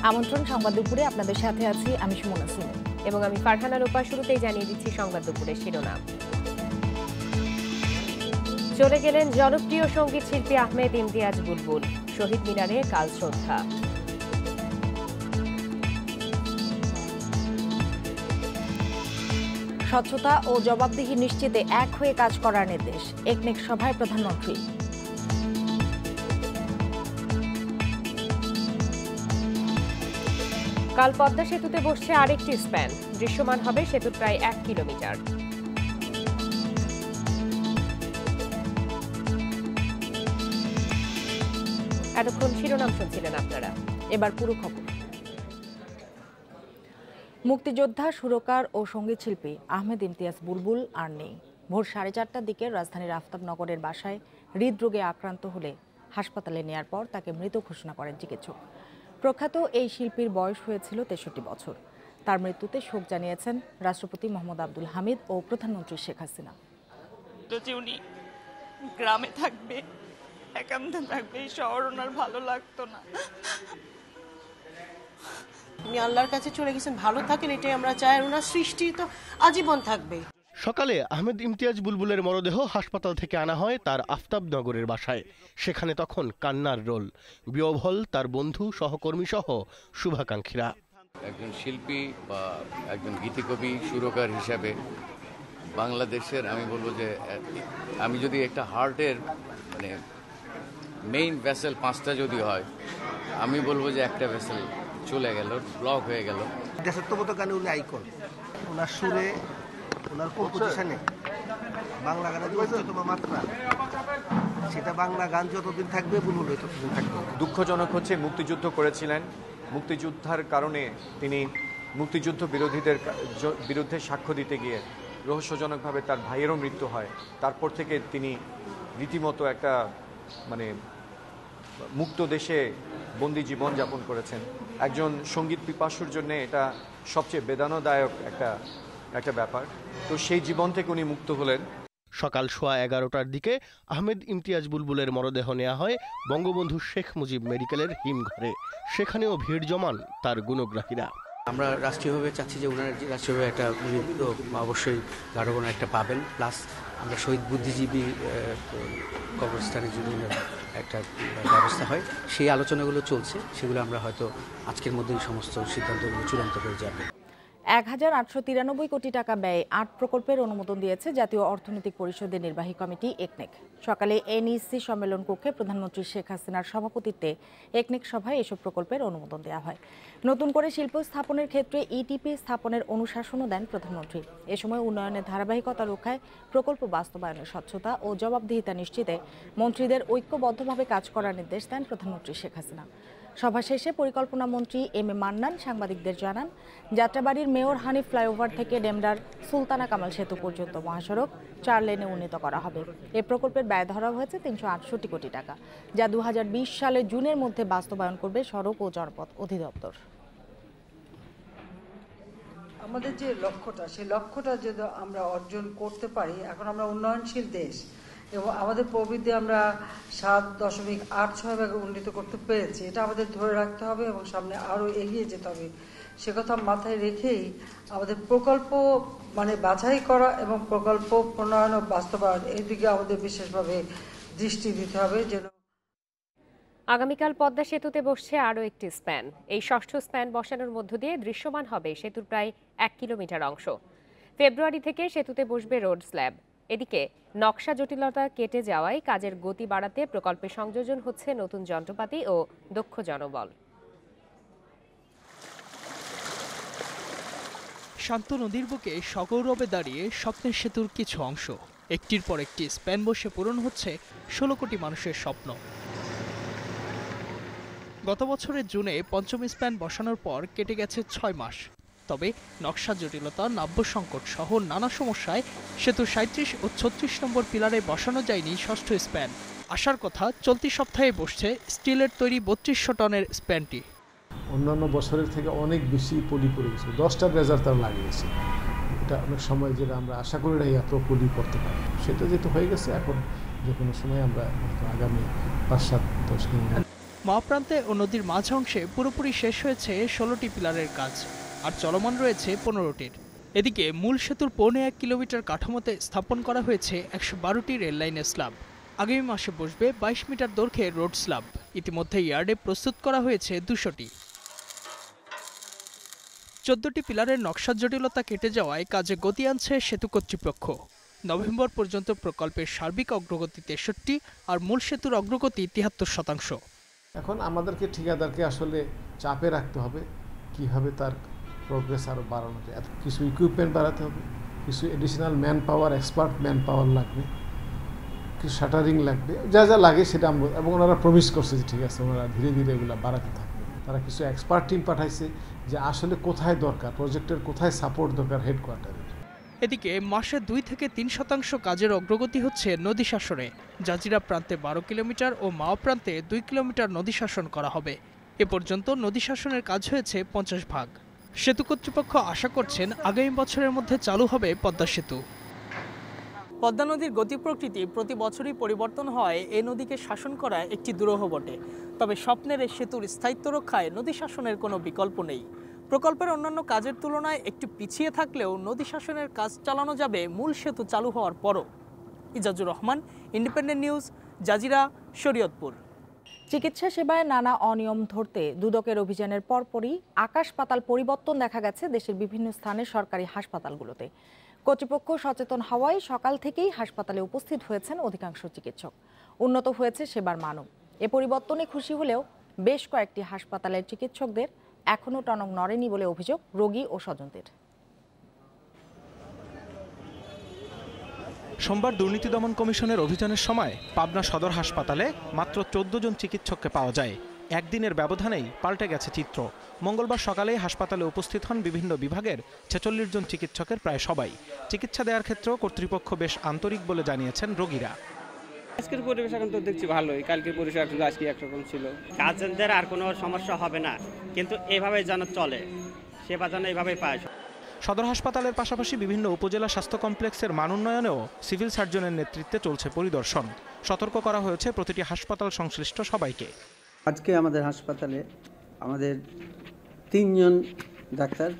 আমন্ত্রণ সংবাদ দুপুরে, আপনাদের সাথে আছি আমি সুমনা সিং এবং আমি ফারহানা রূপা। শুরুতেই জানিয়ে দিচ্ছি সংবাদ দুপুরের শিরোনাম। চলে গেলেন জনপ্রিয় সঙ্গীত শিল্পী আহমেদ ইমতিয়াজ বুলবুল, শহীদ মিনারে কাল শ্রদ্ধা। স্বচ্ছতা ও জবাবদিহি নিশ্চিতে এক হয়ে কাজ করার নির্দেশ, একনেক সভায় প্রধানমন্ত্রী। কাল পদ্মা সেতুতে বসছে আরেকটি স্প্যান, দৃশ্যমান হবে সেতুর প্রায় 1 কিলোমিটার। এতক্ষণ শিরোনাম শুনছিলেন আপনারা, এবার পুরো খবর। মুক্তিযোদ্ধা, সুরকার ও সঙ্গীত শিল্পী আহমেদ ইমতিয়াজ বুলবুল আর নেই। ভোর 4:30টার দিকে রাজধানীর আফতাবনগরের বাসায় হৃদরোগে আক্রান্ত হলে হাসপাতালে নেয়ার পর তাকে মৃত ঘোষণা করেন চিকিৎসক। প্রখ্যাত এই শিল্পীর বয়স হয়েছিল 63 বছর। তার মৃত্যুতে শোক জানিয়েছেন রাষ্ট্রপতি মোহাম্মদ আব্দুল হামিদ ও প্রধানমন্ত্রী শেখ হাসিনা। উনি গ্রামে থাকবে, একান্তে থাকবে, এই শহর ওনার ভালো লাগতো না। উনি আল্লাহর কাছে চলে গেছেন, ভালো থাকেন এটাই আমরা চাই। আর ওনার সৃষ্টি তো আজীবন থাকবে। সকালে আহমেদ ইমতিয়াজ বুলবুলের মরদেহ হাসপাতাল থেকে আনা হয় তার আফতাবনগরের বাসায়। সেখানে তখন কান্নার রোল, বিহ্বল তার বন্ধু, সহকর্মী সহ শুভাকাঙ্ক্ষীরা। একজন শিল্পী বা একজন গীতিকবি, সুরকার হিসাবে বাংলাদেশের আমি বলবো যে আমি যদি একটা হার্টের মানে মেইন ভেসেল 5টা যদি হয়, আমি বলবো যে একটা ভেসেল চলে গেল, ব্লক হয়ে গেল। দেশাত্মবোধ গানে উনি আইকন, ওনার সুরে, ওনার কম্পোজিশনে বাংলা গানের উচ্চতম মাত্রা, সেটা বাংলা গান যতদিন থাকবে বুলবুল ততদিন থাকবে। দুঃখজনক হচ্ছে মুক্তিযুদ্ধ করেছিলেন, মুক্তিযোদ্ধার কারণে তিনি মুক্তিযুদ্ধ বিরোধীদের বিরুদ্ধে সাক্ষ্য দিতে গিয়ে রহস্যজনকভাবে তার ভাইয়েরও মৃত্যু হয়। তারপর থেকে তিনি রীতিমতো একটা মানে মুক্ত দেশে বন্দি জীবন যাপন করেছেন। একজন সঙ্গীত পিপাসুর জন্য এটা সবচেয়ে বেদনাদায়ক একটা ব্যাপার। তো সেই জীবন থেকে উনি মুক্ত হলেন। সকাল 11:15টার দিকে আহমেদ ইমতিয়াজ বুলবুলের মরদেহ নেওয়া হয় বঙ্গবন্ধু শেখ মুজিব মেডিকেলের হিমঘরে। সেখানেও ভিড় জমান তার গুণগ্রাহীরা। আমরা রাষ্ট্রীয়ভাবে চাচ্ছি যে ওনার রাষ্ট্রীয়ভাবে একটা অবশ্যই গাঢ়গণ একটা পাবেন। প্লাস আমরা শহীদ বুদ্ধিজীবী কবরস্থানের জন্য একটা ব্যবস্থা হয়, সেই আলোচনাগুলো চলছে। সেগুলো আমরা হয়তো আজকের মধ্যেই সমস্ত সিদ্ধান্তগুলো চূড়ান্ত হয়ে যাবে। 1,893 কোটি টাকা ব্যয়ে 8 প্রকল্পের অনুমোদন দিয়েছে জাতীয় অর্থনৈতিক পরিষদের নির্বাহী কমিটি একনেক। সকালে এনইসি সম্মেলন কক্ষে প্রধানমন্ত্রী শেখ হাসিনার সভাপতিত্বে একনেক সভায় এসব প্রকল্পের অনুমোদন দেওয়া হয়। নতুন করে শিল্প স্থাপনের ক্ষেত্রে ইটিপি স্থাপনের অনুশাসনও দেন প্রধানমন্ত্রী। এ সময় উন্নয়নের ধারাবাহিকতা রক্ষায়, প্রকল্প বাস্তবায়নের স্বচ্ছতা ও জবাবদিহিতা নিশ্চিতে মন্ত্রীদের ঐক্যবদ্ধভাবে কাজ করার নির্দেশ দেন প্রধানমন্ত্রী শেখ হাসিনা। সভা শেষে পরিকল্পনা মন্ত্রী এম এ মান্নান সাংবাদিকদের জানান, যাত্রাবাড়ির মেয়র হানিফ ফ্লাইওভার থেকে ডেমরার সুলতানা কামাল সেতু পর্যন্ত মহাসড়ক 4 লেনে উন্নীত করা হবে। এ প্রকল্পের ব্যয় ধরা হয়েছে 368 কোটি টাকা, যা 2020 সালের জুনের মধ্যে বাস্তবায়ন করবে সড়ক ও জনপথ অধিদপ্তর। আমাদের যে লক্ষ্যটা, সেই লক্ষ্যটা যদি আমরা অর্জন করতে পারি, এখন আমরা উন্নয়নশীল দেশ এবং আমাদের প্রবৃদ্ধি আমরা 7.86 উন্নীত করতে পেরেছি। এটা আমাদের ধরে রাখতে হবে এবং সামনে আরও এগিয়ে যেতে হবে। সে কথা মাথায় রেখেই আমাদের প্রকল্প মানে বাছাই করা এবং প্রকল্প প্রণয়ন ও বাস্তবায়ন, এই দিকে আমাদের বিশেষভাবে দৃষ্টি দিতে হবে। যেন আগামীকাল পদ্মা সেতুতে বসছে আরও একটি স্প্যান। এই 6ষ্ঠ স্প্যান বসানোর মধ্য দিয়ে দৃশ্যমান হবে সেতুর প্রায় 1 কিলোমিটার অংশ। ফেব্রুয়ারি থেকে সেতুতে বসবে রোড স্ল্যাব। এদিকে নকশা জটিলতা কেটে যাওয়ায় কাজের গতি বাড়াতে প্রকল্পে সংযোজন হচ্ছে নতুন যন্ত্রপাতি ও দক্ষ জনবল। শান্ত নদীর বুকে সগৌরবে দাঁড়িয়ে স্বপ্নের সেতুর কিছু অংশ একটির পর একটি স্প্যান বসে পূরণ হচ্ছে 16 কোটি মানুষের স্বপ্ন। গত বছরের জুনে 5ম স্প্যান বসানোর পর কেটে গেছে 6 মাস। তবে নকশা জটিলতা, নাব্য সংকট সহ নানা সমস্যায় সেতু 37 ও 36 নম্বর পিলারে বসানো যায়নি 6ষ্ঠ স্প্যান। আসার কথা চলতি সপ্তাহে বসছে স্টিলের তৈরি 3200 টনের স্প্যানটি। অন্যান্য বছরের থেকে অনেক বেশি পলি পড়ে গেছে, 10টা ব্রেজার তার লাগিয়েছে। এটা অনেক সময় যেটা আমরা আশা করি না এত পলি করতে পারি, সেটা যেহেতু হয়ে গেছে, এখন যে কোনো সময় আমরা আগামী 5-7-10 দিন মাওপ্রান্তে ও নদীর মাঝ অংশে পুরোপুরি শেষ হয়েছে 16টি পিলারের কাজ, আর চলমান রয়েছে 15টির। এদিকে মূল সেতুর 1.5 কিলোমিটার কাঠামোতে স্থাপন করা হয়েছে 112টি রেল লাইনের স্ল্যাব। আগামী মাসে বসবে 22 মিটার দৈর্ঘ্যের রোড স্ল্যাব। ইতিমধ্যে ইয়ার্ডে প্রস্তুত করা হয়েছে 200টি। 14টি পিলারের নকশা জটিলতা কেটে যাওয়ায় কাজে গতি আনছে সেতু কর্তৃপক্ষ। নভেম্বর পর্যন্ত প্রকল্পের সার্বিক অগ্রগতি 63 আর মূল সেতুর অগ্রগতি 73%। এখন আমাদেরকে ঠিকাদারকে আসলে চাপে রাখতে হবে কিভাবে তার প্রোগ্রেস আরও বাড়ানো যায়। কিছু ইকুইপমেন্ট বাড়াতে হবে, কিছু additional man power, expert man power লাগবে, কিছু শাটারিং লাগবে, যা যা লাগে সেটা আমরা, এবং ওনারা প্রমিস করছে যে ঠিক আছে ওনারা ধীরে ধীরে এগুলো বাড়াতে থাকবে। তারা কিছু এক্সপার্ট টিম পাঠাইছে যে আসলে কোথায় দরকার, প্রজেক্টের কোথায় সাপোর্ট দরকার হেডকোয়ার্টারের। এদিকে মাসে 2 থেকে 3% কাজের অগ্রগতি হচ্ছে নদী শাসনে। জাজিরা প্রান্তে 12 কিলোমিটার ও মাও প্রান্তে 2 কিলোমিটার নদী শাসন করা হবে। এ পর্যন্ত নদী শাসনের কাজ হয়েছে 50 ভাগ। সেতু কর্তৃপক্ষ আশা করছেন আগামী বছরের মধ্যে চালু হবে পদ্মা সেতু। পদ্মা নদীর গতি প্রকৃতি প্রতি বছরই পরিবর্তন হয় এই নদীকে শাসন করা একটি দুরূহ বটে। তবে স্বপ্নের এই সেতুর স্থায়িত্ব রক্ষায় নদী শাসনের কোনো বিকল্প নেই। প্রকল্পের অন্যান্য কাজের তুলনায় একটু পিছিয়ে থাকলেও নদী শাসনের কাজ চালানো যাবে মূল সেতু চালু হওয়ার পরও। Izazur Rahman, Independent News, Zajira, Shariatpur. চিকিৎসা সেবায় নানা অনিয়ম ধরতে দুদকের অভিযানের পরপরই আকাশ পাতাল পরিবর্তন দেখা গেছে দেশের বিভিন্ন স্থানের সরকারি হাসপাতালগুলোতে। কর্তৃপক্ষ সচেতন হওয়ায় সকাল থেকেই হাসপাতালে উপস্থিত হয়েছেন অধিকাংশ চিকিৎসক। উন্নত হয়েছে সেবার মানও। এ পরিবর্তনে খুশি হলেও বেশ কয়েকটি হাসপাতালের চিকিৎসকদের এখনও টনক নড়েনি বলে অভিযোগ রোগী ও স্বজনদের। সোমবার দুর্নীতি দমন কমিশনের অভিযানের সময় পাবনা সদর হাসপাতালে মাত্র 14 জন চিকিৎসককে পাওয়া যায়। একদিনের ব্যবধানেই পাল্টে গেছে চিত্র। মঙ্গলবার সকালেই হাসপাতালে উপস্থিত হন বিভিন্ন বিভাগের 46 জন চিকিৎসকের প্রায় সবাই। চিকিৎসা দেওয়ার ক্ষেত্রেও কর্তৃপক্ষ বেশ আন্তরিক বলে জানিয়েছেন রোগীরা। আজকের পরিবেশ এখন তো দেখছি ভালোই, কালকে পরিবেশ আজকে একরকম ছিল। কাজের আর কোনো সমস্যা হবে না, কিন্তু এভাবে যেন চলে, সেবা যেন এভাবেই পায়। সদর হাসপাতালের পাশাপাশি বিভিন্ন উপজেলা স্বাস্থ্য কমপ্লেক্সের মান উন্নয়নেও সিভিল সার্জনের নেতৃত্বে চলছে পরিদর্শন। সতর্ক করা হয়েছে প্রতিটি হাসপাতাল সংশ্লিষ্ট সবাইকে। আজকে আমাদের হাসপাতালে আমাদের 3 জন ডাক্তার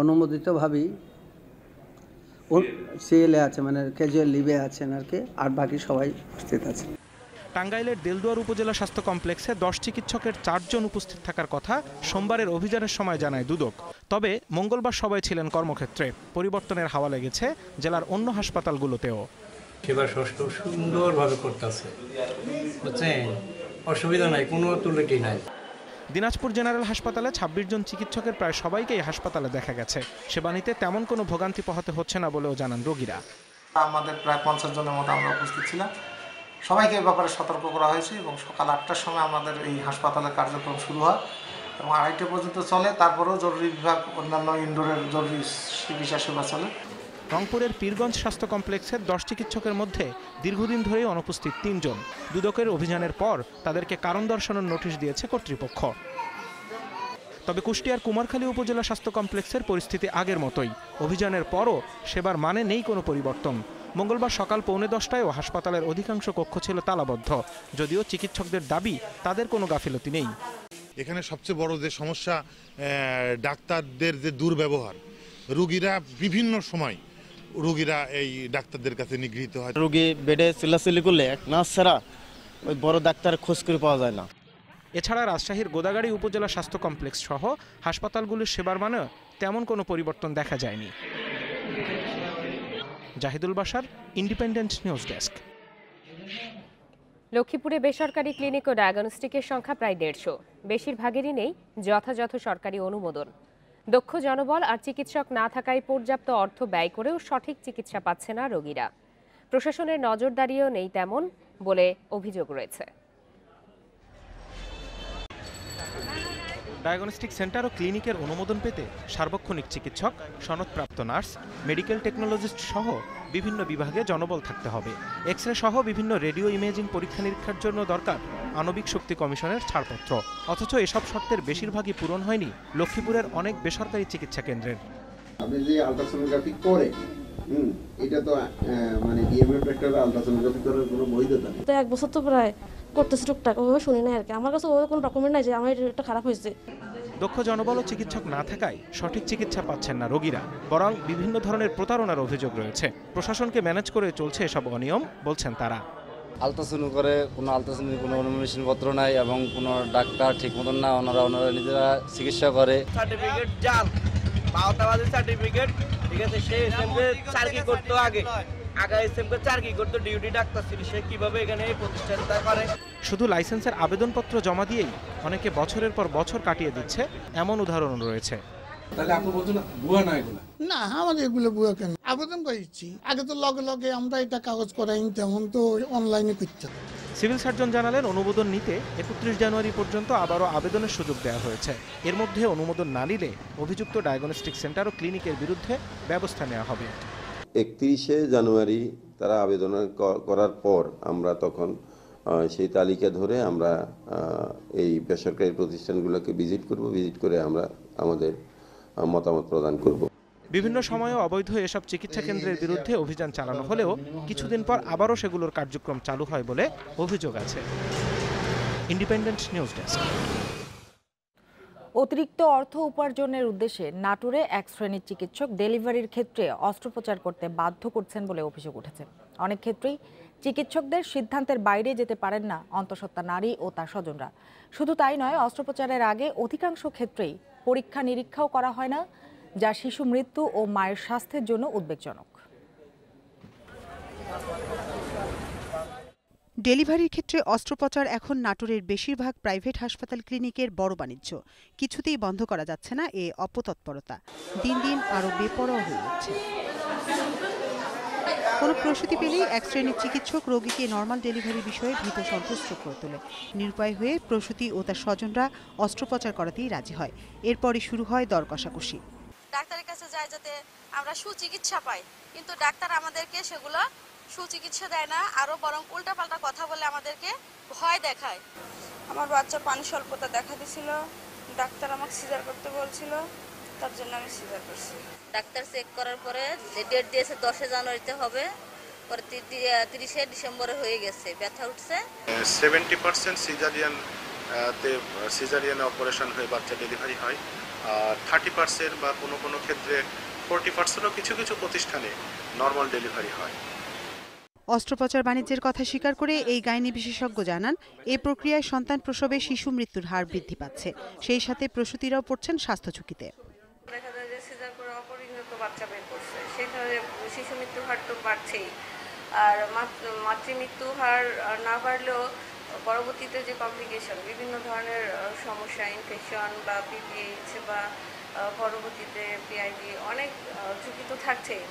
অনুমোদিতভাবেই সিএলএ আছে, মানে ক্যাজুয়াল লিভে আছেন আর বাকি সবাই উপস্থিত আছে। টাঙ্গাইলের দেলদুয়ার উপজেলা স্বাস্থ্য কমপ্লেক্সে 10 চিকিৎসকের 4 জন উপস্থিত থাকার কথা সোমবারের অভিযানের সময় জানায় দুদক। তবে মঙ্গলবার সবাই ছিলেন কর্মক্ষেত্রে। পরিবর্তনের হাওয়া লেগেছে জেলার অন্য হাসপাতালগুলোতেও। সেবা ষষ্ঠ সুন্দরভাবে করতেছে, বুঝছেন, অসুবিধা নাই, কোনো ত্রুটি নাই। দিনাজপুর জেনারেল হাসপাতালে 26 জন চিকিৎসকের প্রায় সবাইকেই হাসপাতালে দেখা গেছে। সেবা নিতে তেমন কোনো ভোগান্তি পোহাতে হচ্ছে না বলেও জানান রোগীরা। আমাদের প্রায় 50 জনের মতো আমরা উপস্থিত ছিলাম। সবাইকে এ ব্যাপারে সতর্ক করা হয়েছে এবং সকাল 8টার সময় আমাদের এই হাসপাতালের কার্যক্রম শুরু হয় এবং 2:30 পর্যন্ত চলে। তারপরেও জরুরি বিভাগ, অন্যান্য ইনডোরের জরুরি চিকিৎসা সেবা চলে। রংপুরের পীরগঞ্জ স্বাস্থ্য কমপ্লেক্সের 10 চিকিৎসকের মধ্যে দীর্ঘদিন ধরেই অনুপস্থিত 3 জন। দুদকের অভিযানের পর তাদেরকে কারণ দর্শানোর নোটিশ দিয়েছে কর্তৃপক্ষ। তবে কুষ্টিয়ার কুমারখালী উপজেলা স্বাস্থ্য কমপ্লেক্সের পরিস্থিতি আগের মতোই। অভিযানের পরও সেবার মানে নেই কোনো পরিবর্তন। মঙ্গলবার সকাল 9:45টায়ও হাসপাতালের অধিকাংশ কক্ষ ছিল তালাবদ্ধ, যদিও চিকিৎসকদের দাবি তাদের কোনো গাফিলতি নেই। এখানে সবচেয়ে বড় যে সমস্যা, ডাক্তারদের যে দুর্ব্যবহার। রোগীরা বিভিন্ন সময় এই ডাক্তারদের কাছে নিগৃহীত হয়। রোগী বেডে চিল্লাচিল্লি করলে নার্স ছাড়া ওই বড় ডাক্তার খোঁজ করে পাওয়া যায় না। এছাড়া রাজশাহীর গোদাগাড়ী উপজেলা স্বাস্থ্য কমপ্লেক্স সহ হাসপাতালগুলির সেবার মানেও তেমন কোনো পরিবর্তন দেখা যায়নি। Zahidul Bashar, independent news desk. লক্ষ্মীপুরে বেসরকারি ক্লিনিক ও ডায়াগনস্টিকের সংখ্যা প্রায় 150। বেশিরভাগেরই নেই যথাযথ সরকারি অনুমোদন। দক্ষ জনবল আর চিকিৎসক না থাকায় পর্যাপ্ত অর্থ ব্যয় করেও সঠিক চিকিৎসা পাচ্ছে না রোগীরা। প্রশাসনের নজরদারিও নেই তেমন বলে অভিযোগ রয়েছে। ডায়াগনস্টিক সেন্টার ও ক্লিনিকের অনুমোদন পেতে সার্বক্ষণিক চিকিৎসক, সনদপ্রাপ্ত নার্স, মেডিকেল টেকনোলজিস্ট সহ বিভিন্ন বিভাগে জনবল থাকতে হবে। এক্সরে সহ বিভিন্ন রেডিও ইমেজিং পরীক্ষা নিরীক্ষার জন্য দরকার আণবিক শক্তি কমিশনের ছাড়পত্র। অথচ এসব শর্তের বেশিরভাগই পূরণ হয়নি লক্ষ্মীপুরের অনেক বেসরকারি চিকিৎসা কেন্দ্রের। আপনি যে আলট্রাসোনোগ্রাফি করে এটা তো মানে ডিএমএ প্র্যাকটিক্যাল আলট্রাসোনোগ্রাফি করার কোনো বৈধতা নেই। তো 1 বছর তো প্রায় করতেছে টুকটাক, ওভাবে শুনি না আর কি। আমার কাছে ওভাবে কোনো ডকুমেন্ট নাই যে আমার এটা খারাপ হয়েছে। দক্ষ জনবল ও চিকিৎসক না থাকায় সঠিক চিকিৎসা পাচ্ছেন না রোগীরা, বরং বিভিন্ন ধরনের প্রতারণার অভিযোগ রয়েছে। প্রশাসনকে ম্যানেজ করে চলছে এসব অনিয়ম, বলছেন তারা। আলট্রাসাউন্ড করে কোনো আলট্রাসাউন্ডের কোনো মেশিনপত্র নাই এবং কোনো ডাক্তার ঠিক মতন না, ওনারা নিজেরা চিকিৎসা করে। সার্টিফিকেট জাল, 12টা বাজে সার্টিফিকেট, ঠিক আছে, সে এসএমকে চাকরি করতো আগে এসএমকে চাকরি করতো, ডিউটি ডাক্তার ছিল, সে কিভাবে এখানে এই প্রতিষ্ঠানটা করে? শুধু লাইসেন্সের আবেদনপত্র জমা দিয়েই অনেকে বছরের পর বছর কাটিয়ে দিচ্ছে, এমন উদাহরণ রয়েছে। তাহলে আপনি বলছেন ভুয়া না এগুলো? না, আমাদের এগুলো ভুয়া কেন? আবেদন করেছি আগে তো লগে লগে আমরা এটা কাগজ করাই, তেমন তো অনলাইনে করতে। সিভিল সার্জন জানালেন, অনুমোদন নিতে 31 জানুয়ারি পর্যন্ত আবারও আবেদনের সুযোগ দেওয়া হয়েছে। এর মধ্যে অনুমোদন না নিলে অভিযুক্ত ডায়াগনস্টিক সেন্টার ও ক্লিনিকের বিরুদ্ধে ব্যবস্থা নেওয়া হবে। 31 জানুয়ারি তারা আবেদন করার পর আমরা তখন সেই তালিকা ধরে আমরা এই বেসরকারি প্রতিষ্ঠানগুলোকে ভিজিট করব, ভিজিট করে আমরা আমাদের মতামত প্রদান করব। বিভিন্ন সময়ে অবৈধ এসব চিকিৎসা কেন্দ্রের বিরুদ্ধে অভিযান চালানো হলেও কিছুদিন পর আবারও সেগুলোর কার্যক্রম চালু হয় বলে অভিযোগ আছে। Independent news desk. অতিরিক্ত অর্থ উপার্জনের উদ্দেশ্যে নাটোরে এক শ্রেণীর চিকিৎসক ডেলিভারির ক্ষেত্রে অস্ত্রোপচার করতে বাধ্য করছেন বলে অভিযোগ উঠেছে। অনেক ক্ষেত্রেই চিকিৎসকদের সিদ্ধান্তের বাইরে যেতে পারেন না অন্তঃসত্ত্বা নারী ও তার স্বজনরা। শুধু তাই নয়, অস্ত্রোপচারের আগে অধিকাংশ ক্ষেত্রেই পরীক্ষা নিরীক্ষাও করা হয় না, যা শিশু মৃত্যু ও মায়ের স্বাস্থ্যের জন্য উদ্বেগজনক। ডেলিভারির ক্ষেত্রে অস্ত্রোপচার এখন নাটোরের বেশিরভাগ প্রাইভেট হাসপাতাল ক্লিনিকের বড় বাণিজ্য। কিছুতেই বন্ধ করা যাচ্ছে না এ অপতৎপরতা, দিন দিন আরও বেপরোয়া হয়ে উঠছে। কোনো প্রসূতি পেলেই এক শ্রেণীর চিকিৎসক রোগীকে নর্মাল ডেলিভারি বিষয়ে ভীত সন্ত্রস্ত করে তোলে। নিরুপায় হয়ে প্রসূতি ও তার স্বজনরা অস্ত্রোপচার করাতেই রাজি হয়। এরপরই শুরু হয় দর কষাকষি। ডাক্তারের কাছে যায় যাতে আমরা সুচিকিৎসা পাই, কিন্তু ডাক্তার আমাদেরকে সেগুলো সুচিকিৎসা দেয় না, আরো বরং উল্টাপাল্টা কথা বলে আমাদেরকে ভয় দেখায়। আমার বাচ্চা পানি স্বল্পতা দেখা দিছিল, ডাক্তার আমাকে সিজার করতে বলছিল, তার জন্য আমি সিজার করছি। ডাক্তার চেক করার পরে যে ডেট দিয়েছে 10 জানুয়ারিতে হবে, পরে 30 ডিসেম্বরে হয়ে গেছে, ব্যথা উঠছে। 70% সিজারিয়ান অপারেশন হয়ে বাচ্চা ডেলিভারি হয়, আর 30% বা কোনো ক্ষেত্রে 40%ও কিছু কিছু প্রতিষ্ঠানে নর্মাল ডেলিভারি হয়। অস্ত্রোপচার বাণিজ্যের কথা স্বীকার করে এই গাইনি বিশেষজ্ঞ জানান, এ প্রক্রিয়ায় সন্তান প্রসবে শিশু মৃত্যুর হার বৃদ্ধি পাচ্ছে, সেই সাথে প্রসূতিরাও পড়ছেন স্বাস্থ্য ঝুঁকিতে। দেখা যায় যে সিজার করে অপরিণত বাচ্চা বের করছে, সেখানে শিশু মৃত্যুর হার তো বাড়ছেই, আর মাতৃমৃত্যুর হার না বাড়লেও পরবর্তীতে যে কমপ্লিকেশন, বিভিন্ন ধরনের সমস্যা, ইনফেকশন বা পিপিএইচ বা পরবর্তীতে পিআইডি, অনেক ঝুঁকি তো থাকছেই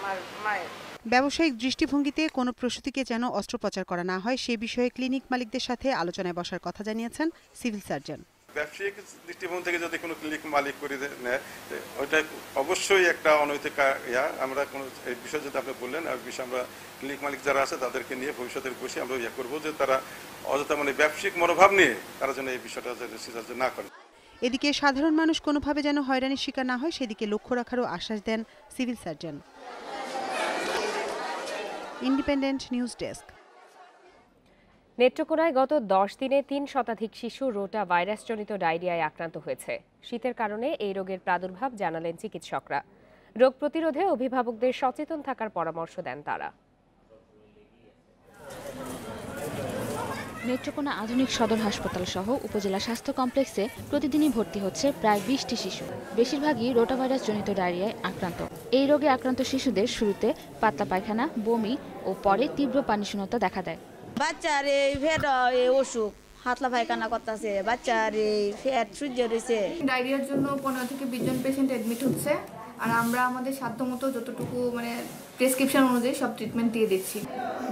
মায়ের। ব্যবসায়িক দৃষ্টিভঙ্গিতে কোনো প্রসূতিকে যেন অস্ত্রোপচার করা না হয় সে বিষয়ে ক্লিনিক মালিকদের সাথে আলোচনায় বসার কথা জানিয়েছেন সিভিল সার্জন। ব্যবসায়িক দৃষ্টিভঙ্গি থেকে যদি কোনো ক্লিনিক মালিক করে নেয়, ওইটা অবশ্যই একটা অনৈতিক আমরা কোনো এই বিষয়ে যদি আপনি বললেন, আর বিষয়ে আমরা ক্লিনিক মালিক যারা আছে তাদেরকে নিয়ে ভবিষ্যতের বসে আমরা করবো যে তারা অযথা ব্যবসায়িক মনোভাব নিয়ে তারা যেন এই বিষয়টা সিজার না করে। এদিকে সাধারণ মানুষ কোনোভাবে যেন হয়রানির শিকার না হয় সেদিকে লক্ষ্য রাখারও আশ্বাস দেন civil surgeon. Independent news desk. নেত্রকোনায় গত 10 দিনে 3 শতাধিক শিশু রোটা ভাইরাসজনিত ডায়রিয়ায় আক্রান্ত হয়েছে। শীতের কারণে এই রোগের প্রাদুর্ভাব জানালেন চিকিৎসকরা। রোগ প্রতিরোধে অভিভাবকদের সচেতন থাকার পরামর্শ দেন তারা। নেত্রকোনা আধুনিক সদর হাসপাতাল সহ উপজেলা স্বাস্থ্য কমপ্লেক্সে প্রতিদিনই ভর্তি হচ্ছে প্রায় 20টি শিশু। বেশিরভাগই রোটাভাইরাস জনিত ডায়রিয়ায় আক্রান্ত। এই রোগে আক্রান্ত শিশুদের শুরুতে পাতলা পায়খানা, বমি ও পরে তীব্র পানিশূন্যতা দেখা দেয়। বাচ্চার এই ফেট অসুখ, হাতলা পায়খানা করতেছে, বাচ্চার এই ফেট সূর্য রয়েছে। ডায়রিয়ার জন্য 15 থেকে 20 জন পেশেন্ট অ্যাডমিট হচ্ছে, আর আমরা আমাদের সাধ্যমতো যতটুকু প্রেসক্রিপশন অনুযায়ী সব ট্রিটমেন্ট দিয়ে দিচ্ছি।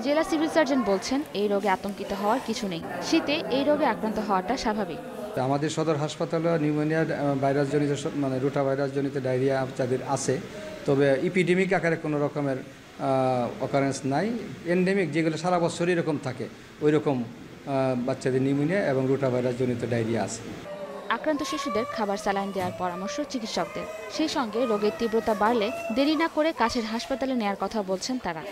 জেলা সিভিল সার্জন বলছেন, এই রোগে আতঙ্কিত হওয়ার কিছু নেই। শীতে এই রোগে আক্রান্ত হওয়াটা স্বাভাবিক। আমাদের সদর হাসপাতালে নিউমোনিয়া ভাইরাসজনিত রোটা ভাইরাসজনিত ডায়রিয়া যাদের আছে, তবে ইপিডেমিক আকারে কোনো রকমের অকারেন্স নাই। এন্ডেমিক যেগুলো সারা বছর এরকম থাকে, ওই রকম বাচ্চাদের নিউমোনিয়া এবং রোটা ভাইরাসজনিত ডায়রিয়া আছে। আক্রান্ত শিশুদের খাবার স্যালাইন দেওয়ার পরামর্শ চিকিৎসকদের। সেই সঙ্গে রোগের তীব্রতা বাড়লে দেরি না করে কাছের হাসপাতালে নেয়ার কথা বলছেন তারা।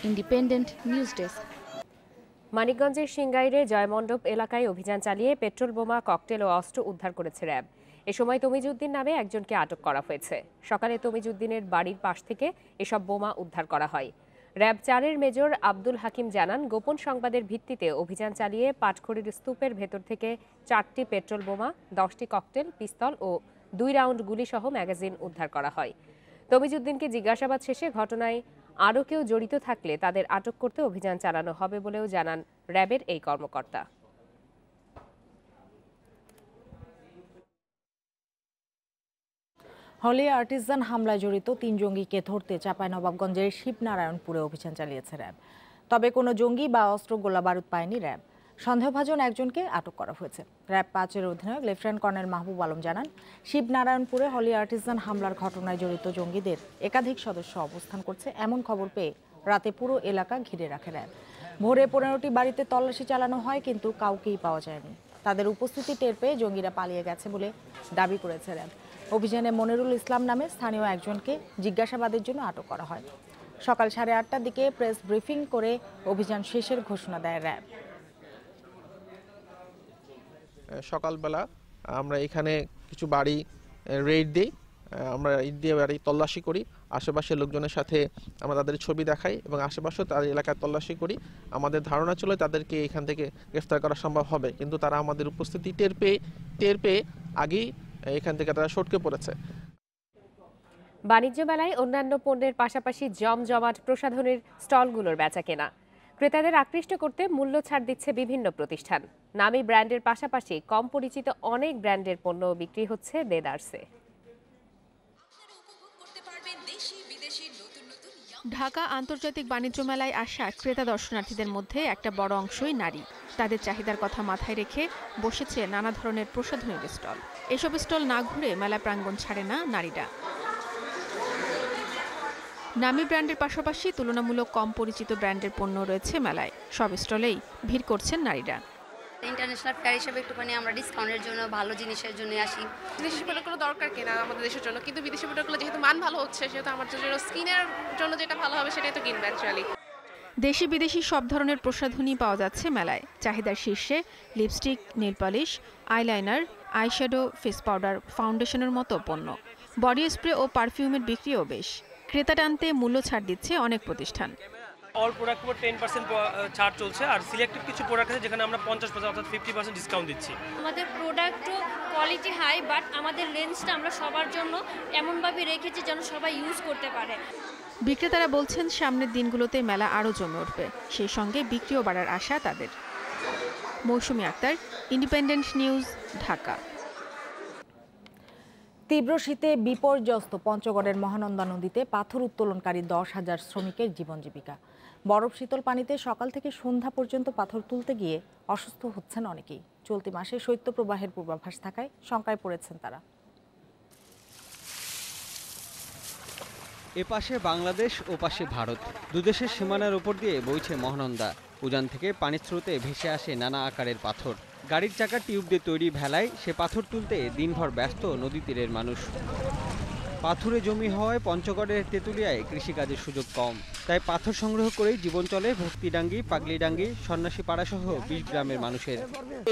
Independent news desk. মানিকগঞ্জের সিংগাইরে জয়মণ্ডপ এলাকায় অভিযান চালিয়ে পেট্রোল বোমা, ককটেল ও অস্ত্র উদ্ধার করেছে র্যাব। এ সময় তমিজউদ্দিন নামে একজনকে আটক করা হয়েছে। সকালে তমিজউদ্দিনের বাড়ির পাশ থেকে এসব বোমা উদ্ধার করা হয়। র্যাব 4-এর মেজর আব্দুল হাকিম জানান, গোপন সংবাদের ভিত্তিতে অভিযান চালিয়ে পাটখড়ির স্তূপের ভেতর থেকে 4টি পেট্রোল বোমা, 10টি ককটেল, পিস্তল ও 2 রাউন্ড গুলিসহ ম্যাগাজিন উদ্ধার করা হয়। তমিজউদ্দিনকে জিজ্ঞাসাবাদ শেষে ঘটনায় আরও কেউ জড়িত থাকলে তাদের আটক করতে অভিযান চালানো হবে বলেও জানান র্যাবের এই কর্মকর্তা। হলি আর্টিজান হামলায় জড়িত 3 জঙ্গিকে ধরতে চাঁপাইনবাবগঞ্জের শিবনারায়ণপুরে অভিযান চালিয়েছে র্যাব। তবে কোনো জঙ্গি বা অস্ত্র গোলাবারুদ পায়নি র্যাব। সন্দেহভাজন একজনকে আটক করা হয়েছে। র্যাব 5-এর অধিনায়ক লেফটেন্যান্ট কর্নেল মাহবুব আলম জানান, শিবনারায়ণপুরে হলি আর্টিজান হামলার ঘটনায় জড়িত জঙ্গিদের একাধিক সদস্য অবস্থান করছে এমন খবর পেয়ে রাতে পুরো এলাকা ঘিরে রাখে র্যাব। ভোরে 15টি বাড়িতে তল্লাশি চালানো হয়, কিন্তু কাউকেই পাওয়া যায়নি। তাদের উপস্থিতি টের পেয়ে জঙ্গিরা পালিয়ে গেছে বলে দাবি করেছে র্যাব। অভিযানে মনিরুল ইসলাম নামে স্থানীয় একজনকে জিজ্ঞাসাবাদের জন্য আটক করা হয়। সকাল 8:30টার দিকে প্রেস ব্রিফিং করে অভিযান শেষের ঘোষণা দেয় র্যাব। সকালবেলা আমরা এখানে কিছু বাড়ি রেড দিই, আমরা ঈদ দিয়ে বাড়ি তল্লাশি করি, আশেপাশের লোকজনের সাথে আমরা তাদের ছবি দেখাই এবং আশেপাশেও তার এলাকায় তল্লাশি করি। আমাদের ধারণা ছিল তাদেরকে এখান থেকে গ্রেফতার করা সম্ভব হবে, কিন্তু তারা আমাদের উপস্থিতি টের পেয়ে আগেই এখান থেকে তারা সটকে পড়েছে। বাণিজ্য মেলায় অন্যান্য পণ্যের পাশাপাশি জমজমাট প্রসাধনের স্টলগুলোর বেচাকেনা। ক্রেতাদের আকৃষ্ট করতে মূল্য ছাড় দিচ্ছে বিভিন্ন প্রতিষ্ঠান। নামী ব্র্যান্ডের পাশাপাশি কম পরিচিত অনেক ব্র্যান্ডের পণ্য বিক্রি হচ্ছে দেদারসে। ঢাকা আন্তর্জাতিক বাণিজ্য মেলায় আসা ক্রেতা দর্শনার্থীদের মধ্যে একটা বড় অংশই নারী। তাদের চাহিদার কথা মাথায় রেখে বসেছে নানা ধরনের প্রসাধনীর স্টল। এসব স্টল না ঘুরে মেলা প্রাঙ্গণ ছাড়ে না নারীরা। নামী ব্র্যান্ডের পাশাপাশি তুলনামূলক কম পরিচিত ব্র্যান্ডের পণ্য রয়েছে মেলায়। সব স্টলেই ভিড় করছেন নারীরা। ইন্টারন্যাশনাল ফেয়ার হিসেবে একটুখানি আমরা ডিসকাউন্টের জন্য, ভালো জিনিসের জন্য আসি। বিদেশি প্রোডাক্টগুলো দরকার কেনা আমাদের দেশের জন্য, কিন্তু বিদেশি প্রোডাক্টগুলো যেহেতু মান ভালো হচ্ছে, সেহেতু আমার জন্য স্কিনের জন্য যেটা ভালো হবে সেটাই তো কিনবে অ্যাকচুয়ালি। দেশি বিদেশি সব ধরনের প্রসাধনী পাওয়া যাচ্ছে মেলায়। চাহিদার শীর্ষে lipstick, nail polish, eyeliner, eyeshadow, face powder, ফাউন্ডেশনের মতো পণ্য। বডি স্প্রে ও পারফিউমের বিক্রিও বেশ। ক্রেতা টানতে মূল্য ছাড় দিচ্ছে অনেক প্রতিষ্ঠান। অল প্রোডাক্ট উপর 10% ছাড় চলছে, আর সিলেক্টেড কিছু প্রোডাক্ট আছে যেখানে আমরা 50% অর্থাৎ 50% ডিসকাউন্ট দিচ্ছি। আমাদের প্রোডাক্টও কোয়ালিটি হাই, বাট আমাদের রেঞ্জটা আমরা সবার জন্য এমনভাবে রেখেছি যেন সবাই ইউজ করতে পারে। বিক্রেতারা বলছেন সামনের দিনগুলোতে মেলা আরও জমে উঠবে, সেই সঙ্গে বিক্রিও বাড়ার আশা তাদের। মৌসুমী আক্তার, ইন্ডিপেন্ডেন্ট নিউজ, ঢাকা। তীব্র শীতে বিপর্যস্ত পঞ্চগড়ের মহানন্দা নদীতে পাথর উত্তোলনকারী 10,000 শ্রমিকের জীবন জীবিকা। বরফ শীতল পানিতে সকাল থেকে সন্ধ্যা পর্যন্ত পাথর তুলতে গিয়ে অসুস্থ হচ্ছেন অনেকেই। চলতি মাসে শৈত্যপ্রবাহের পূর্বাভাস থাকায় শঙ্কায় পড়েছেন তারা। এপাশে বাংলাদেশ, ও পাশে ভারত, দুদেশের সীমানার উপর দিয়ে বইছে মহানন্দা। উজান থেকে পানির স্রোতে ভেসে আসে নানা আকারের পাথর। গাড়ির চাকা টিউব দিয়ে তৈরি ভেলায় সে পাথর তুলতে দিনভর ব্যস্ত নদী তীরের মানুষ। পাথুরে জমি হওয়ায় পঞ্চগড়ের তেঁতুলিয়ায় কৃষিকাজের সুযোগ কম, তাই পাথর সংগ্রহ করেই জীবন চলে ভক্তিডাঙ্গি, পাগলিডাঙ্গি, সন্ন্যাসী পাড়াসহ 20 গ্রামের মানুষের।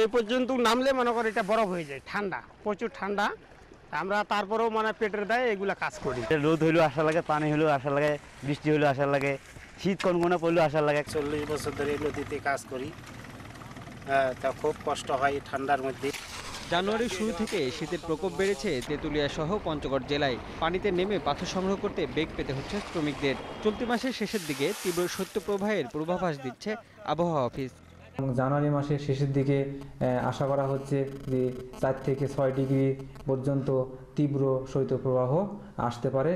এই পর্যন্ত নামলে মনে করে এটা বরফ হয়ে যায়, ঠান্ডা, প্রচুর ঠান্ডা। আমরা তারপরেও মানে পেটের দায়ে এগুলা কাজ করি। রোদ হইলেও আসা লাগে, পানি হইলেও আসা লাগে, বৃষ্টি হইলেও আসা লাগে, শীত কনকনে পড়লেও আসা লাগে। 40 বছর ধরে নদীতে কাজ করি, তা খুব কষ্ট হয় ঠান্ডার মধ্যে। জানুয়ারির শুরু থেকে শীতের প্রকোপ বেড়েছে তেঁতুলিয়া সহ পঞ্চগড় জেলায়। পানিতে নেমে পাথর সংগ্রহ করতে বেগ পেতে হচ্ছে শ্রমিকদের। চলতি মাসের শেষের দিকে তীব্র শৈত্যপ্রবাহের পূর্বাভাস দিচ্ছে আবহাওয়া অফিস। জানুয়ারি মাসের শেষের দিকে আশা করা হচ্ছে যে 4 থেকে 6 ডিগ্রি পর্যন্ত তীব্র শৈত্যপ্রবাহ আসতে পারে।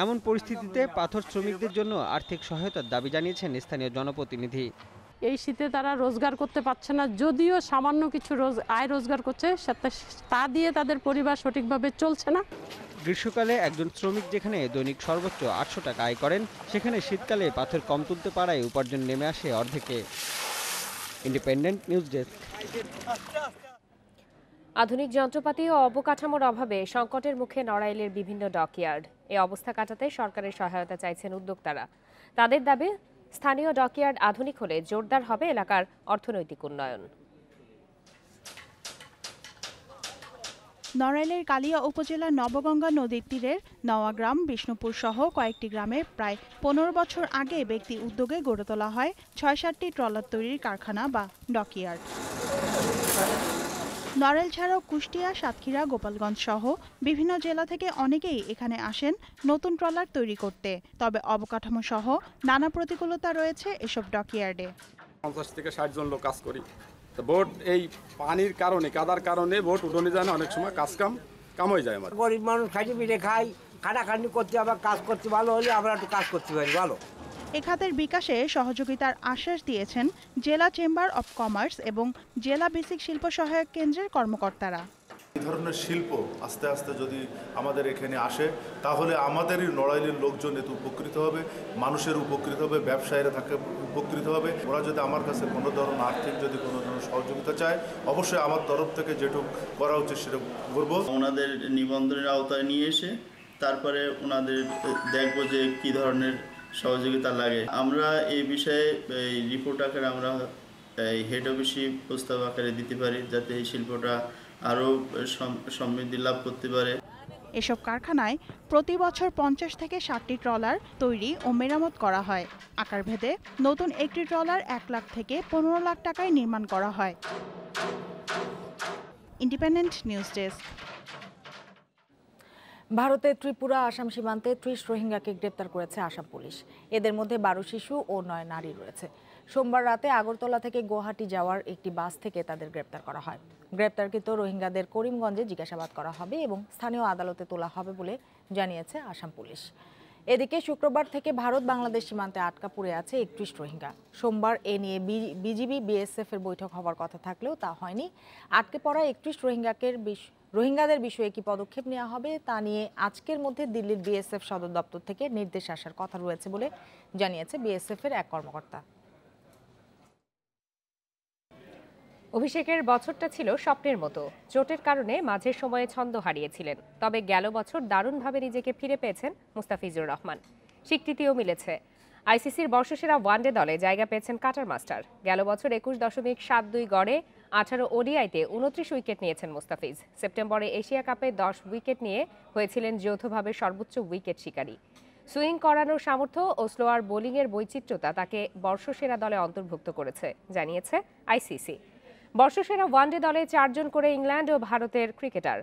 এমন পরিস্থিতিতে পাথর শ্রমিকদের জন্য আর্থিক সহায়তার দাবি জানিয়েছেন স্থানীয় জনপ্রতিনিধি। এই শীতে তারা রোজগার করতে পারছে না, যদিও সামান্য কিছু আয় রোজগার করছে, তা দিয়ে তাদের পরিবার সঠিকভাবে চলছে না। গ্রীষ্মকালে একজন শ্রমিক যেখানে দৈনিক সর্বোচ্চ 800 টাকা আয় করেন, সেখানে শীতকালে পাথর কম তুলতে পারায় উপার্জন নেমে আসে অর্ধেকে। Independent news desk. আধুনিক যন্ত্রপাতি ও অবকাঠামোর অভাবে সংকটের মুখে নড়াইলের বিভিন্ন ডকইয়ার্ড। এই অবস্থা কাটাতে সরকারের সহায়তা চাইছেন উদ্যোক্তারা। তাদের দাবি স্থানীয় ডকইয়ার্ড আধুনিক হলে জোরদার হবে এলাকার অর্থনৈতিক উন্নয়ন। নড়াইলের কালিয়া উপজেলার নবগঙ্গা নদীর তীরের নওয়াগ্রাম, বিষ্ণুপুর সহ কয়েকটি গ্রামে প্রায় 15 বছর আগে ব্যক্তি উদ্যোগে গড়ে তোলা হয় 6-7টি ট্রলার তৈরির কারখানা বা ডকইয়ার্ড। নড়াইল ছাড়াও কুষ্টিয়া, সাতক্ষীরা, গোপালগঞ্জ সহ বিভিন্ন জেলা থেকে অনেকেই এখানে আসেন নতুন ট্রলার তৈরি করতে। তবে অবকাঠামো সহ নানা প্রতিকূলতা রয়েছে এসব ডকইয়ার্ডে। 50 থেকে 60 জন লোক কাজ করি। বোট এই পানির কারণে, কাদার কারণে বোট উঠোনে যায় না, অনেক সময় কাম হয়ে যায়। আমার গরিব মানুষ খাইতে পিঠে খাই, খাটাখাটি করতে, আবার কাজ করতে ভালো হলে আমরা একটু কাজ করতে পারি ভালো। এ খাতের বিকাশে সহযোগিতার আশ্বাস দিয়েছেন জেলা চেম্বার অব কমার্স এবং জেলা বেসিক শিল্প সহায়ক কেন্দ্রের কর্মকর্তারা। এই ধরনের শিল্প আস্তে আস্তে যদি আমাদের এখানে আসে তাহলে আমাদেরই নড়াইলের লোকজন এতে উপকৃত হবে, মানুষের উপকৃত হবে, ব্যবসায়ীরা থাকে উপকৃত হবে। ওরা যদি আমার কাছে কোনো ধরনের আর্থিক যদি কোনো ধরনের সহযোগিতা চায়, অবশ্যই আমার তরফ থেকে যেটুকু করা উচিত সেটা করবো। ওনাদের নিবন্ধনের আওতায় নিয়ে এসে তারপরে ওনাদের দেখবো যে কী ধরনের সহযোগিতা লাগে। আমরা এই বিষয়ে এই রিপোর্ট আকারে আমরা হেড অফিসে প্রস্তাব আকারে দিতে পারি, যাতে এই শিল্পটা আরও সমৃদ্ধি লাভ করতে পারে। এসব কারখানায় প্রতি বছর 50 থেকে 60টি ট্রলার তৈরি ও মেরামত করা হয়। আকারভেদে নতুন একটি ট্রলার 1 লাখ থেকে 15 লাখ টাকায় নির্মাণ করা হয়। Independent news desk. ভারতের ত্রিপুরা আসাম সীমান্তে 30 রোহিঙ্গাকে গ্রেপ্তার করেছে আসাম পুলিশ। এদের মধ্যে 12 শিশু ও 9 নারী রয়েছে। সোমবার রাতে আগরতলা থেকে গুয়াহাটি যাওয়ার একটি বাস থেকে তাদের গ্রেপ্তার করা হয়। গ্রেপ্তারকৃত রোহিঙ্গাদের করিমগঞ্জে জিজ্ঞাসাবাদ করা হবে এবং স্থানীয় আদালতে তোলা হবে বলে জানিয়েছে আসাম পুলিশ। এদিকে শুক্রবার থেকে ভারত বাংলাদেশ সীমান্তে আটকা পড়ে আছে 31 রোহিঙ্গা। সোমবার এ নিয়ে বিজিবি বিএসএফ এর বৈঠক হওয়ার কথা থাকলেও তা হয়নি। আটকে পড়া 31 রোহিঙ্গাদের বিষয়ে কি পদক্ষেপ নেওয়া হবে তা নিয়ে আজকের মধ্যে দিল্লির বিএসএফ সদর দপ্তর থেকে নির্দেশ আসার কথা রয়েছে বলে জানিয়েছে বিএসএফ এর এক কর্মকর্তা। অভিষেকের বছরটা ছিল স্বপ্নের মতো। চোটের কারণে মাঝের সময়ে ছন্দ হারিয়েছিলেন, তবে গেল বছর দারুণভাবে নিজেকে ফিরে পেয়েছেন মুস্তাফিজুর রহমান। স্বীকৃতিও মিলেছে। আইসিসির বর্ষসেরা ওয়ানডে দলে জায়গা পেয়েছেন কাটার মাস্টার। গেল বছর 21.72 গড়ে 18 ওডিআইতে 29 উইকেট নিয়েছেন মুস্তাফিজ। সেপ্টেম্বরে এশিয়া কাপে 10 উইকেট নিয়ে হয়েছিলেন যৌথভাবে সর্বোচ্চ উইকেট শিকারী। সুইং করানোর সামর্থ্য ও স্লোয়ার বোলিংয়ের বৈচিত্র্যতা তাকে বর্ষসেরা দলে অন্তর্ভুক্ত করেছে, জানিয়েছে আইসিসি। বর্ষসেরা ওয়ানডে দলে 4 জন করে ইংল্যান্ড ও ভারতের ক্রিকেটার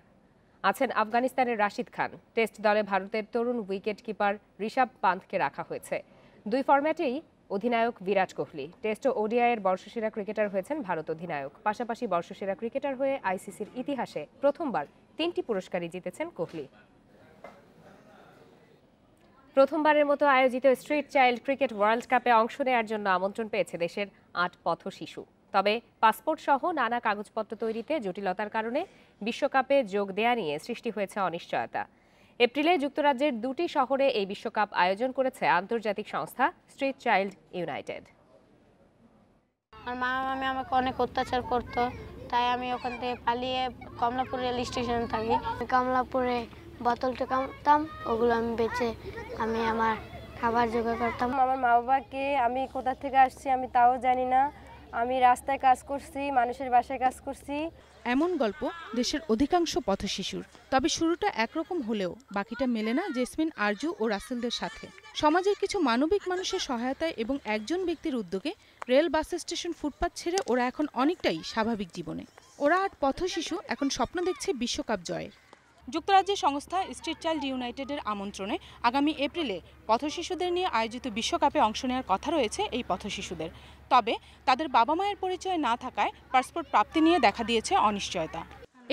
আছেন। আফগানিস্তানের রাশিদ খান। টেস্ট দলে ভারতের তরুণ উইকেট কিপার ঋষভ পান্থকে রাখা হয়েছে। 2 ফরম্যাটেই অধিনায়ক বিরাট কোহলি। টেস্ট ও ওডিআইয়ের বর্ষসেরা ক্রিকেটার হয়েছেন ভারত অধিনায়ক। পাশাপাশি বর্ষসেরা ক্রিকেটার হয়ে আইসিসির ইতিহাসে প্রথমবার 3টি পুরস্কারই জিতেছেন কোহলি। প্রথমবারের মতো আয়োজিত স্ট্রিট চাইল্ড ক্রিকেট ওয়ার্ল্ড কাপে অংশ নেওয়ার জন্য আমন্ত্রণ পেয়েছে দেশের 8 পথ শিশু। তবে পাসপোর্ট সহ নানা কাগজপত্র তৈরিতে জটিলতার কারণে বিশ্বকাপে যোগ দেয়া নিয়ে সৃষ্টি হয়েছে অনিশ্চয়তা। এপ্রিলে যুক্তরাজ্যের 2টি শহরে এই বিশ্বকাপ আয়োজন করেছে আন্তর্জাতিক সংস্থা স্ট্রিট চাইল্ড ইউনাইটেড। আমার মা মামি আমাকে অনেক অত্যাচার করতো, তাই আমি ওখান থেকে পালিয়ে কমলাপুর রেল স্টেশনে থাকি। কমলাপুরে বোতল টেকাতাম, ওগুলো আমি বেচে আমি আমার খাবার জোগাড় করতাম। আমার মা বাবাকে আমি কোথা থেকে আসছি আমি তাও জানি না। আমি রাস্তায় কাজ করছি, মানুষের বাসায় কাজ করছি। এমন গল্প দেশের অধিকাংশ পথশিশুর। তবে শুরুটা একরকম হলেও বাকিটা মেলে না জেসমিন, আরজু ও রাসেলদের সাথে। সমাজের কিছু মানবিক মানুষের সহায়তায় এবং একজন ব্যক্তির উদ্যোগে রেল, বাস স্টেশন, ফুটপাত ছেড়ে ওরা এখন অনেকটাই স্বাভাবিক জীবনে। ওরা 8 পথশিশু এখন স্বপ্ন দেখছে বিশ্বকাপ জয়ের। যুক্তরাজ্যের সংস্থা স্ট্রিট চাইল্ড ইউনাইটেডের আমন্ত্রণে আগামী এপ্রিলে পথশিশুদের নিয়ে আয়োজিত বিশ্বকাপে অংশ নেওয়ার কথা রয়েছে এই পথশিশুদের। তবে তাদের বাবা মায়ের পরিচয় না থাকায় পাসপোর্ট প্রাপ্তি নিয়ে দেখা দিয়েছে অনিশ্চয়তা।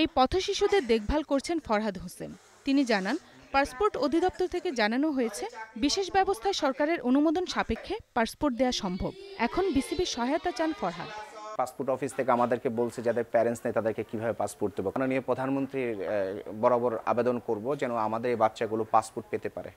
এই পথশিশুদের দেখভাল করছেন ফরহাদ হোসেন। তিনি জানান, পাসপোর্ট অধিদপ্তর থেকে জানানো হয়েছে বিশেষ ব্যবস্থায় সরকারের অনুমোদন সাপেক্ষে পাসপোর্ট দেওয়া সম্ভব। এখন বিসিবির সহায়তা চান ফরহাদ। পাসপোর্ট অফিস থেকে আমাদেরকে বলছে যাদের প্যারেন্টস নেই তাদেরকে কিভাবে পাসপোর্ট দেবো। মাননীয় প্রধানমন্ত্রীর বরাবর আবেদন করব যেন আমাদের এই বাচ্চাগুলো পাসপোর্ট পেতে পারে,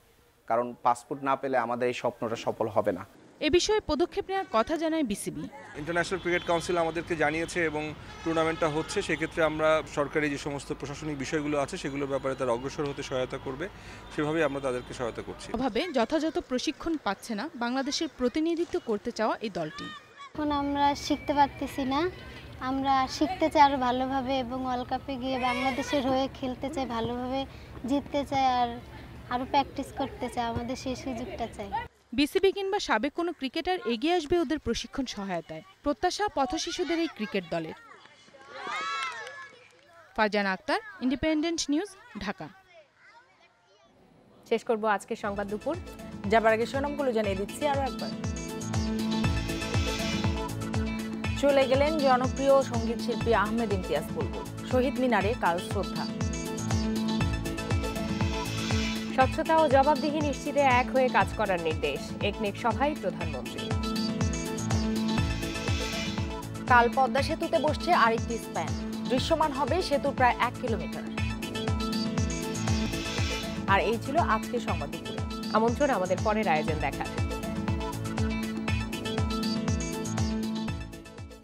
কারণ পাসপোর্ট না পেলে আমাদের এই স্বপ্নটা সফল হবে না। এ বিষয়ে পদক্ষেপ নেওয়ার কথা জানায় বিসিবি। ইন্টারন্যাশনাল ক্রিকেট কাউন্সিল আমাদেরকে জানিয়েছে এবং টুর্নামেন্টটা হচ্ছে, সেক্ষেত্রে আমরা সরকারি যে সমস্ত প্রশাসনিক বিষয়গুলো আছে সেগুলোর ব্যাপারে তারা অগ্রসর হতে সহায়তা করবে, সেভাবেই আমরা তাদেরকে সহায়তা করছি। অভাবে যথাযথ প্রশিক্ষণ পাচ্ছে না বাংলাদেশের প্রতিনিধিত্ব করতে চাওয়া এই দলটি। এখন আমরা শিখতে পারতেছি না, আমরা শিখতে চাই আরও ভালোভাবে এবং ওয়ার্ল্ড কাপে গিয়ে বাংলাদেশের হয়ে খেলতে চাই, ভালোভাবে জিততে চাই আর আরও প্র্যাকটিস করতে চাই, আমাদের সেই সুযোগটা চাই। বিসিবি কিংবা সাবেক কোনো ক্রিকেটার এগিয়ে আসবে ওদের প্রশিক্ষণ সহায়তায়, প্রত্যাশা পথশিশুদের এই ক্রিকেট দলের। Farzana Akter, independent news, Dhaka. শেষ করব আজকের সংবাদ দুপুর। যাবার আগে শিরোনামগুলো জানিয়ে দিচ্ছি আরও একবার। চলে গেলেন জনপ্রিয় সঙ্গীত শিল্পী আহমেদ ইমতিয়াজ বুলবুল। শহীদ মিনারে কাল শ্রদ্ধা। স্বচ্ছতা ও জবাবদিহি নিশ্চিতে এক হয়ে কাজ করার নির্দেশ, একনেক সভায় প্রধানমন্ত্রী। কাল পদ্মা সেতুতে বসছে আরেকটি স্প্যান, দৃশ্যমান হবে সেতুর প্রায় 1 কিলোমিটার। আর এই ছিল আজকের সংবাদ দুপুরে। আমন্ত্রণ আমাদের পরের আয়োজন দেখার।